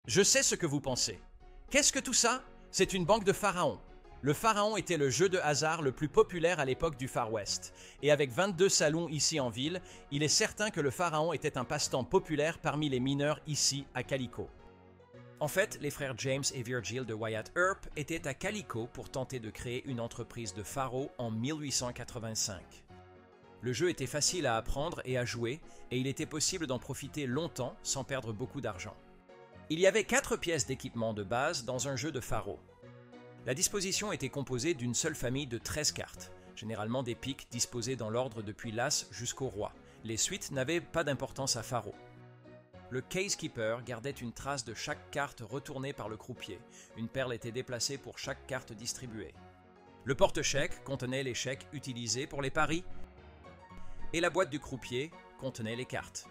Je sais ce que vous pensez. Qu'est-ce que tout ça? C'est une banque de pharaons. Le pharaon était le jeu de hasard le plus populaire à l'époque du Far West. Et avec 22 salons ici en ville, il est certain que le pharaon était un passe-temps populaire parmi les mineurs ici à Calico. En fait, les frères James et Virgil de Wyatt Earp étaient à Calico pour tenter de créer une entreprise de faro en 1885. Le jeu était facile à apprendre et à jouer, et il était possible d'en profiter longtemps sans perdre beaucoup d'argent. Il y avait 4 pièces d'équipement de base dans un jeu de faro. La disposition était composée d'une seule famille de 13 cartes, généralement des piques disposées dans l'ordre depuis l'as jusqu'au roi. Les suites n'avaient pas d'importance à faro. Le casekeeper gardait une trace de chaque carte retournée par le croupier. Une perle était déplacée pour chaque carte distribuée. Le porte-chèque contenait les chèques utilisés pour les paris, et la boîte du croupier contenait les cartes.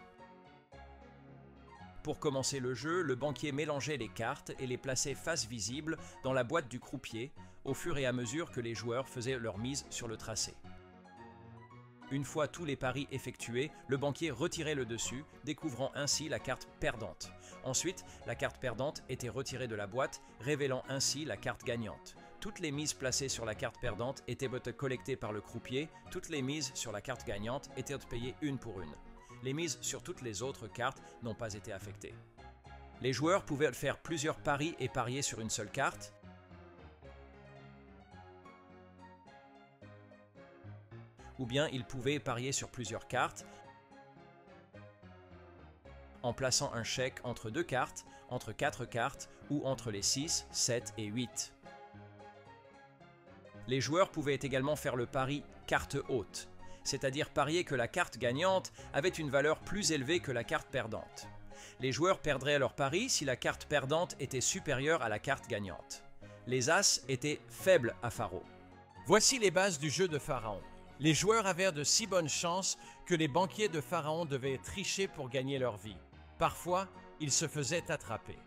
Pour commencer le jeu, le banquier mélangeait les cartes et les plaçait face visible dans la boîte du croupier au fur et à mesure que les joueurs faisaient leur mise sur le tracé. Une fois tous les paris effectués, le banquier retirait le dessus, découvrant ainsi la carte perdante. Ensuite, la carte perdante était retirée de la boîte, révélant ainsi la carte gagnante. Toutes les mises placées sur la carte perdante étaient collectées par le croupier, toutes les mises sur la carte gagnante étaient payées une pour une. Les mises sur toutes les autres cartes n'ont pas été affectées. Les joueurs pouvaient faire plusieurs paris et parier sur une seule carte, ou bien ils pouvaient parier sur plusieurs cartes en plaçant un chèque entre 2 cartes, entre 4 cartes ou entre les 6, 7 et 8. Les joueurs pouvaient également faire le pari carte haute, c'est-à-dire parier que la carte gagnante avait une valeur plus élevée que la carte perdante. Les joueurs perdraient leur pari si la carte perdante était supérieure à la carte gagnante. Les as étaient faibles à faro. Voici les bases du jeu de pharaon. Les joueurs avaient de si bonnes chances que les banquiers de pharaon devaient tricher pour gagner leur vie. Parfois, ils se faisaient attraper.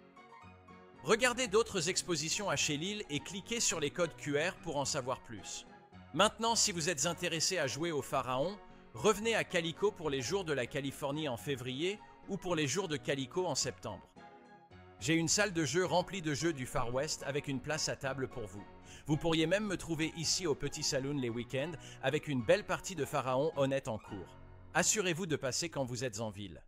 Regardez d'autres expositions à Chez-Lille et cliquez sur les codes QR pour en savoir plus. Maintenant, si vous êtes intéressé à jouer au pharaon, revenez à Calico pour les jours de la Californie en février ou pour les jours de Calico en septembre. J'ai une salle de jeu remplie de jeux du Far West avec une place à table pour vous. Vous pourriez même me trouver ici au Petit Saloon les week-ends avec une belle partie de pharaon honnête en cours. Assurez-vous de passer quand vous êtes en ville.